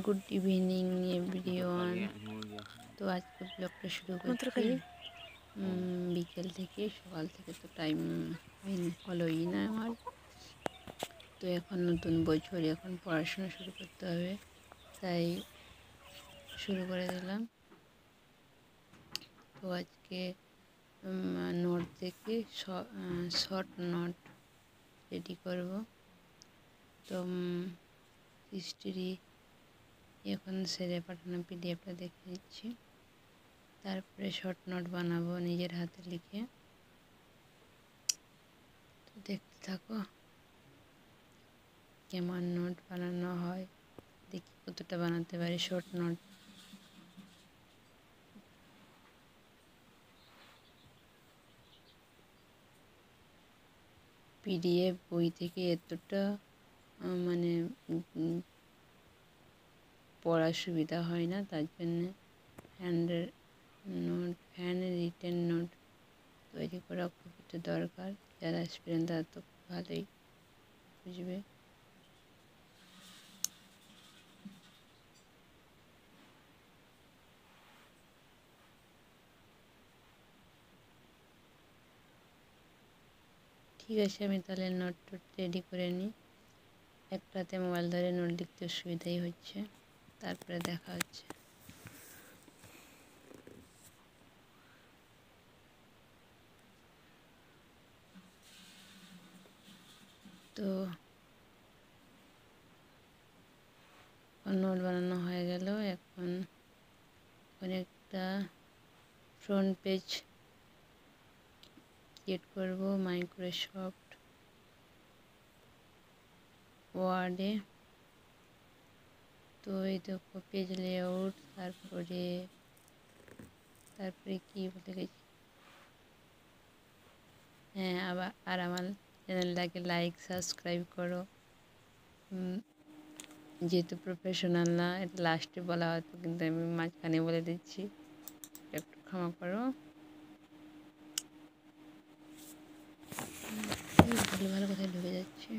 Good evening everyone. তো আজকে ব্লগটা শুরু করছি বিকেল থেকে। সকাল থেকে তো টাইম হলোই না আমার। তো এখন নতুন বছর, এখন পড়াশোনা শুরু করতে হবে, তাই শুরু করে দিলাম। তো আজকে নোট থেকে শর্ট নোট রেডি করব। তো হিস্ট্রি এখন সেরে পাঠানো পিডিএফটা দেখে দিচ্ছি, তারপরে শর্ট নোট বানাবো নিজের হাতে লিখে। তো দেখতে থাকো কেমন নোট বানানো হয়, দেখি কতটা বানাতে পারি শর্ট নোট। পিডিএফ বই থেকে এতটা মানে পড়ার সুবিধা হয় না, তার জন্যে হ্যান্ড রিটেন নোট তৈরি করা খুব একটু দরকার। যারা স্টুডেন্ট তারা তো ভালোই বুঝবে। ঠিক আছে, আমি তাহলে নোট রেডি করে নিই। একটাতে মোবাইল ধরে নোট লিখতে অসুবিধাই হচ্ছে, তারপরে দেখা হচ্ছে। তো নোট বানানো হয়ে গেল। এখন একটা ফ্রন্ট পেজ ক্রিয়েট করব মাইক্রোসফট ওয়ার্ডে। তো এই দেখো পেজ লেআউট, তারপরে কি বলে গেছি, হ্যাঁ আর আমার চ্যানেলটাকে লাইক সাবস্ক্রাইব করো। যেহেতু প্রফেশনাল না, এটা লাস্টে বলা হতো, কিন্তু আমি মাঝখানে বলে দিচ্ছি, একটু ক্ষমা করো। ভালো কোথায় ঢুকে যাচ্ছে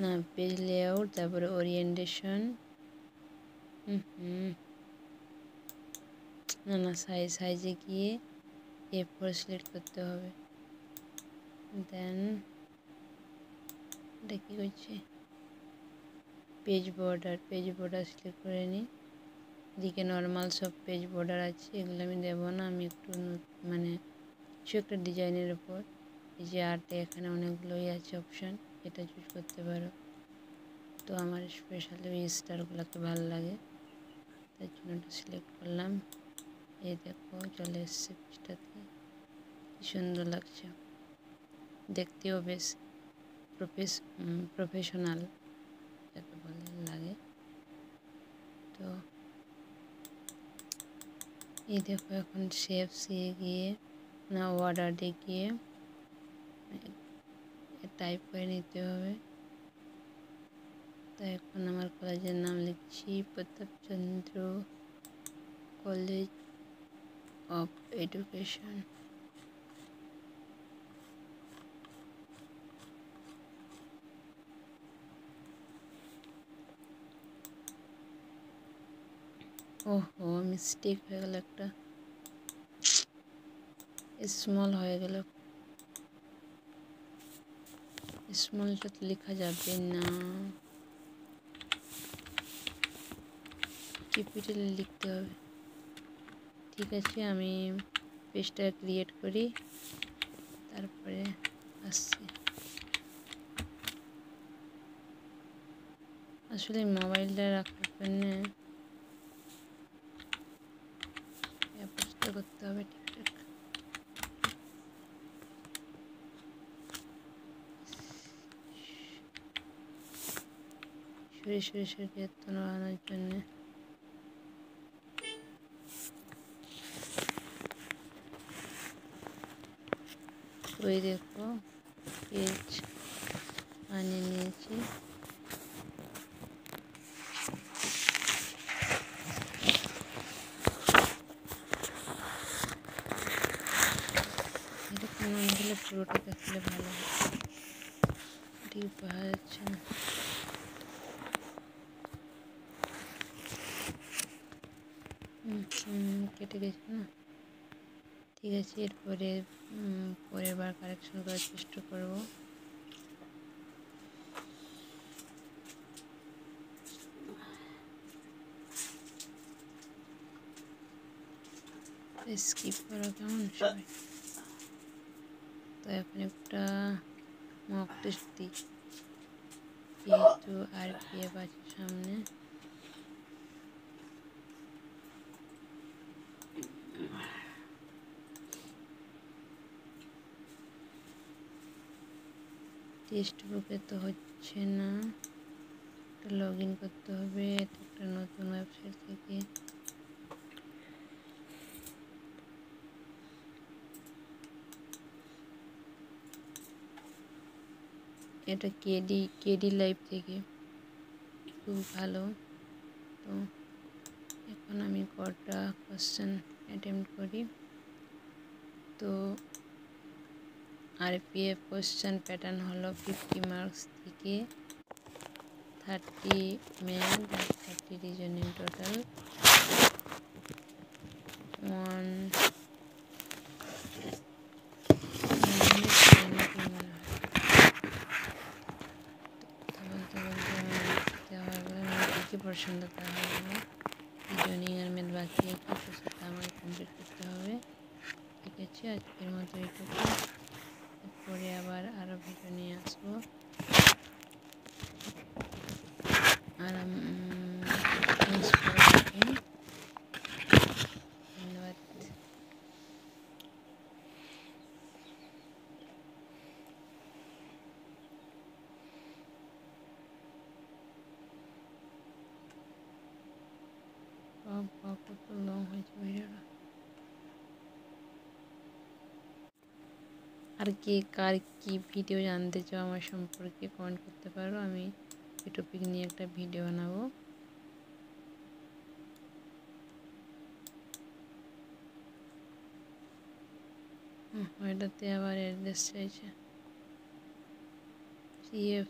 না। পেজ লেআউট, তারপরে ওরিয়েন্টেশন, না সাইজে গিয়ে A4 সিলেক্ট করতে হবে। দেন এটা কী করছে, পেজ বর্ডার সিলেক্ট করে নিই। এদিকে নর্মাল সব পেজ বর্ডার আছে, এগুলো আমি দেবো না। আমি একটু মানে কিছু একটা ডিজাইনের উপর, এই যে আর্টে এখানে অনেকগুলোই আছে অপশান, এটা চুজ করতে পারো। তো আমার স্পেশালি ওই স্টারগুলোকে ভালো লাগে, তার জন্য ওটা সিলেক্ট করলাম। এই দেখো চলে এসছে পেজটাতে, কি সুন্দর লাগছে, দেখতেও বেশ প্রফেশনাল যাকে বলে লাগে। তো এই দেখো এখন শেপসে গিয়ে না ওয়ার্ডে গিয়ে টাইপ করে নিতে হবে। তো এখন আমার কলেজের নাম লিখছি প্রতাপচন্দ্র কলেজ অফ এডুকেশন। ওহো মিস্টেক হয়ে গেল, একটা স্মল হয়ে গেল। স্মলটা তো লেখা যাবে না, ক্যাপিটালে লিখতে হবে। ঠিক আছে, আমি পেজটা ক্রিয়েট করি, তারপরে আসছি। আসলে মোবাইলটা রাখার জন্যে ব্যবস্থা করতে হবে ঠিকঠাক। সরিয়ে বানানোর জন্যে ওই দেখো পেজ বানিয়ে নিয়েছি। এরকম হলে পুরোটা দেখলে ভালো হয়, ঠিক বোঝা যাচ্ছে না। কেটে গেছে না। ঠিক আছে, এরপরে পরের বার কারেকশন করার চেষ্টা করব। স্কিপ করা কেমন সবাই। তো এখন একটা মক টেস্ট দিই, যেহেতু আরপিএফ আছে সামনে। টেক্সট বুকে তো হচ্ছে না, লগ ইন করতে হবে একটা নতুন ওয়েবসাইট থেকে। এটা কেডি লাইভ থেকে, খুব ভালো। তো এখন আমি কটা কোশ্চেন অ্যাটেম্প্ট করি। তো আরপিএফ কোশ্চেন প্যাটার্ন হলো 50 মার্কস থেকে 30 ম্যাথ আর 30 রিজনিং, টোটাল 190 মনে হয়। বলতে বলতে আমার দেওয়া গেলো, আমার কী পছন্দ তা হয়ে গেলো। রিজনিং আর ম্যাথ বাকি আছে, তো সেটা আমার কমপ্লিট করতে হবে। ঠিক আছে, আজকের মতো এইটুকু। এরপরে আবার আরও ভিডিও নিয়ে আসবো। আর ধন্যবাদ। কত লং হয়েছে ভিডিওটা। আর কে কার কি ভিডিও জানতে চাও আমার সম্পর্কে কমেন্ট করতে পারো, আমি এই টপিক নিয়ে একটা ভিডিও বানাবো। এটাতে আবার অ্যাড্রেস চাইছে, CF